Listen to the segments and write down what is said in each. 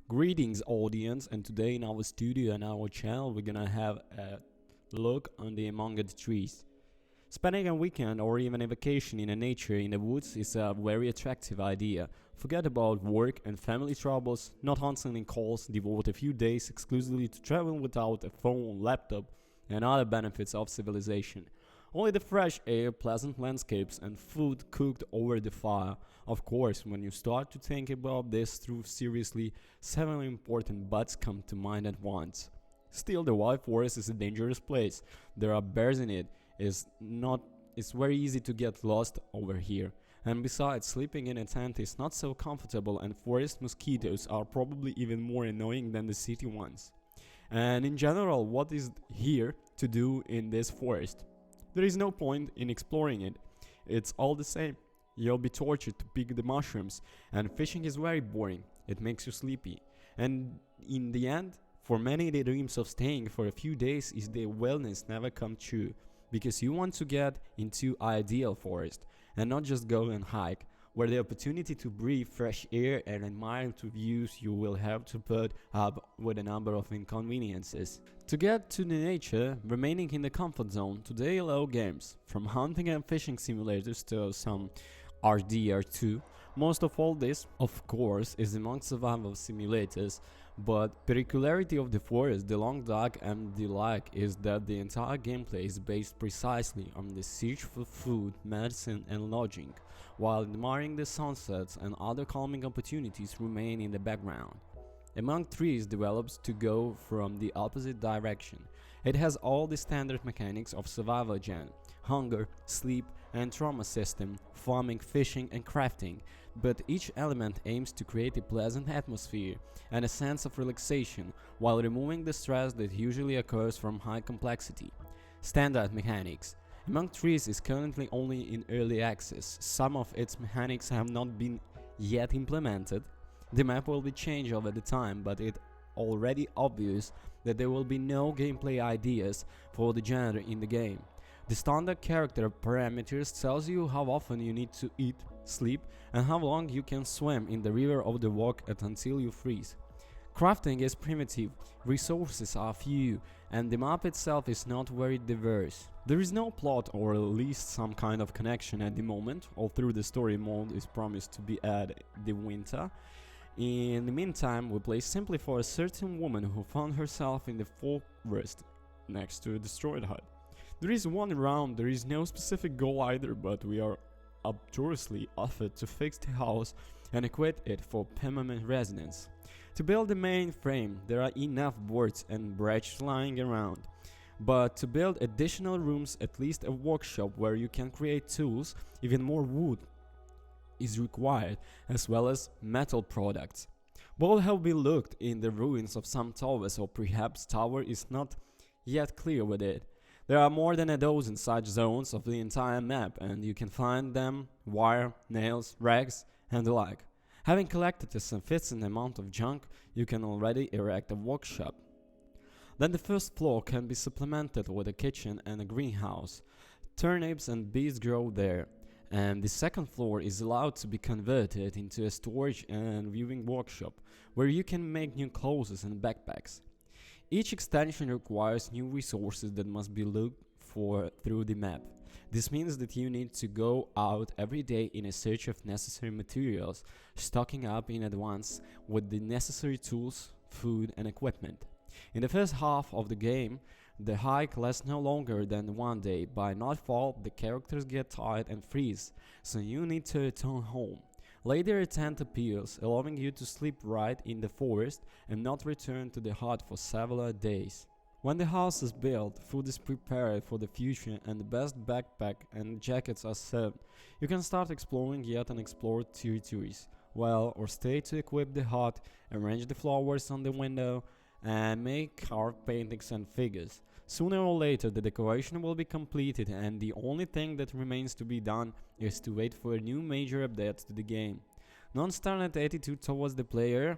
Greetings audience, and today in our studio and our channel we're gonna have a look on the among the trees. Spending a weekend or even a vacation in the nature in the woods is a very attractive idea. Forget about work and family troubles, not answering calls, devote a few days exclusively to travel without a phone, laptop and other benefits of civilization. Only the fresh air, pleasant landscapes and food cooked over the fire. Of course, when you start to think about this through seriously, several important buts come to mind at once. Still, the wild forest is a dangerous place. There are bears in it. It's very easy to get lost over here. And besides, sleeping in a tent is not so comfortable, and forest mosquitoes are probably even more annoying than the city ones. And in general, what is here to do in this forest? There is no point in exploring it. It's all the same. You'll be tortured to pick the mushrooms, and fishing is very boring. It makes you sleepy. And in the end, for many the dreams of staying for a few days is their wellness never come true, because you want to get into ideal forest and not just go and hike, where the opportunity to breathe fresh air and admire the views you will have to put up with a number of inconveniences. To get to the nature, remaining in the comfort zone, today allow games, from hunting and fishing simulators to some RDR2. Most of all this, of course, is among survival simulators, but peculiarity of the forest, the long dark and the like is that the entire gameplay is based precisely on the search for food, medicine and lodging, while admiring the sunsets and other calming opportunities remain in the background. Among trees develops to go from the opposite direction. It has all the standard mechanics of survival gen: hunger, sleep and trauma system, farming, fishing and crafting, but each element aims to create a pleasant atmosphere and a sense of relaxation while removing the stress that usually occurs from high complexity. Standard mechanics. Among trees is currently only in early access. Some of its mechanics have not been yet implemented. The map will be changed over the time, but it's already obvious that there will be no gameplay ideas for the genre in the game. The standard character parameters tells you how often you need to eat, sleep, and how long you can swim in the river or the walk until you freeze. Crafting is primitive, resources are few, and the map itself is not very diverse. There is no plot or at least some kind of connection at the moment, although the story mode is promised to be added the winter. In the meantime, we play simply for a certain woman who found herself in the forest next to a destroyed hut. There is one round, there is no specific goal either, but we are obturously offered to fix the house and equip it for permanent residence. To build the main frame, there are enough boards and branches lying around. But to build additional rooms, at least a workshop where you can create tools, even more wood is required, as well as metal products. Both have been looked in the ruins of some towers, or perhaps tower is not yet clear with it. There are more than a dozen such zones of the entire map, and you can find them wire, nails, rags, and the like. Having collected a sufficient amount of junk, you can already erect a workshop. Then the first floor can be supplemented with a kitchen and a greenhouse. Turnips and beets grow there, and the second floor is allowed to be converted into a storage and viewing workshop, where you can make new clothes and backpacks. Each extension requires new resources that must be looked for through the map. This means that you need to go out every day in a search of necessary materials, stocking up in advance with the necessary tools, food and equipment. In the first half of the game, the hike lasts no longer than one day. By nightfall, the characters get tired and freeze, so you need to return home. Later a tent appears, allowing you to sleep right in the forest and not return to the hut for several days. When the house is built, food is prepared for the future and the best backpack and jackets are served, you can start exploring yet unexplored territories, or stay to equip the hut, arrange the flowers on the window, and make carved paintings and figures. Sooner or later the decoration will be completed, and the only thing that remains to be done is to wait for a new major update to the game. Non-standard attitude towards the player,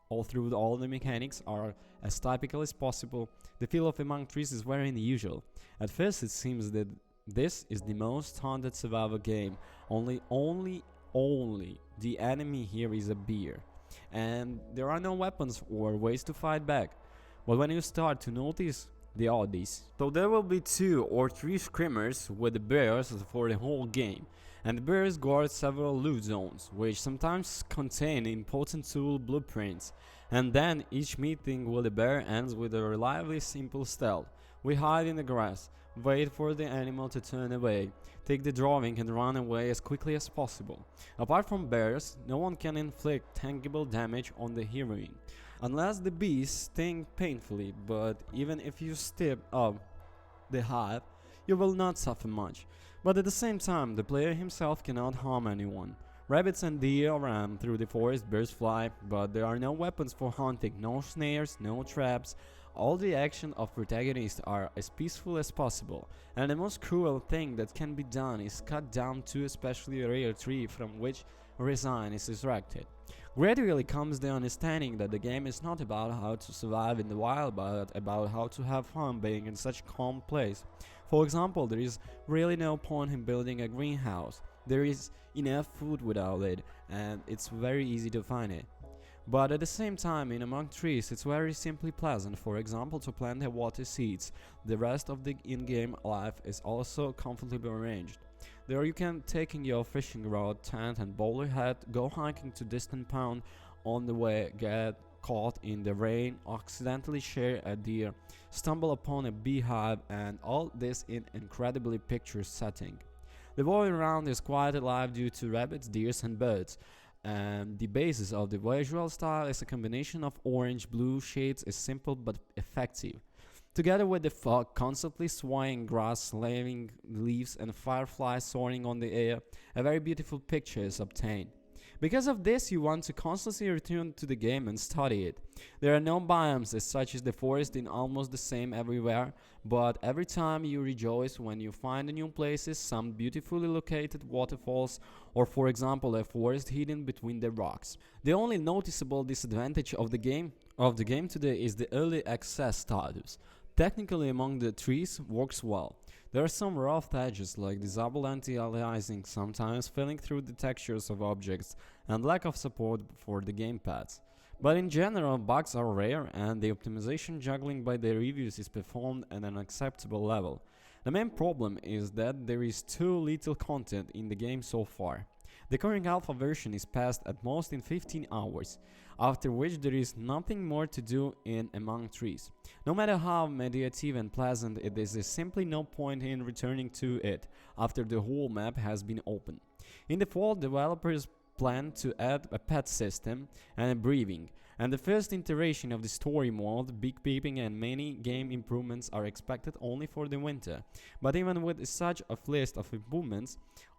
although all the mechanics are as typical as possible, the feel of Among Trees is very unusual. At first it seems that this is the most haunted survival game, only the enemy here is a bear. and there are no weapons or ways to fight back. But when you start to notice the oddities, so there will be 2 or 3 screamers with the bears for the whole game, and the bears guard several loot zones, which sometimes contain important tool blueprints, and then each meeting with the bear ends with a reliably simple stealth. We hide in the grass, wait for the animal to turn away, take the drawing and run away as quickly as possible. Apart from bears, no one can inflict tangible damage on the heroine, unless the bees sting painfully, but even if you step up the hive, you will not suffer much. But at the same time, the player himself cannot harm anyone. Rabbits and deer run through the forest, birds fly, but there are no weapons for hunting, no snares, no traps. All the action of protagonists are as peaceful as possible, and the most cruel thing that can be done is cut down 2 especially rare tree from which resin is extracted. Gradually comes the understanding that the game is not about how to survive in the wild, but about how to have fun being in such a calm place. For example, there is really no point in building a greenhouse. There is enough food without it, and it's very easy to find it. But at the same time, in among trees, it's very simply pleasant, for example, to plant the water seeds. The rest of the in-game life is also comfortably arranged. There you can take in your fishing rod, tent and bowler hat, go hiking to distant pond, on the way get caught in the rain, accidentally share a deer, stumble upon a beehive, and all this in incredibly picturesque setting. The world around is quite alive due to rabbits, deers and birds, and the basis of the visual style is a combination of orange-blue shades is simple but effective. Together with the fog constantly swaying grass, slaving leaves and fireflies soaring on the air, a very beautiful picture is obtained. Because of this, you want to constantly return to the game and study it. There are no biomes as such as the forest in almost the same everywhere, but every time you rejoice when you find new places, some beautifully located waterfalls, or for example a forest hidden between the rocks. The only noticeable disadvantage of the game today is the early access status. Technically among the trees works well. There are some rough edges like disable anti-aliasing, sometimes filling through the textures of objects, and lack of support for the gamepads. But in general, bugs are rare and the optimization juggling by the reviews is performed at an acceptable level. The main problem is that there is too little content in the game so far. The current alpha version is passed at most in 15 hours, after which there is nothing more to do in Among Trees. No matter how meditative and pleasant it is, there's simply no point in returning to it after the whole map has been opened. In the fall, developers plan to add a pet system and a breathing, and the first iteration of the story mode, big peeping and many game improvements are expected only for the winter. But even with such a list of improvements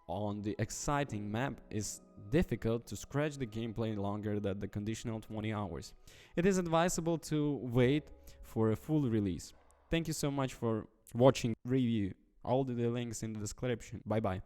on the exciting map, is difficult to scratch the gameplay longer than the conditional 20 hours. It is advisable to wait for a full release. Thank you so much for watching review. All the links in the description. Bye bye.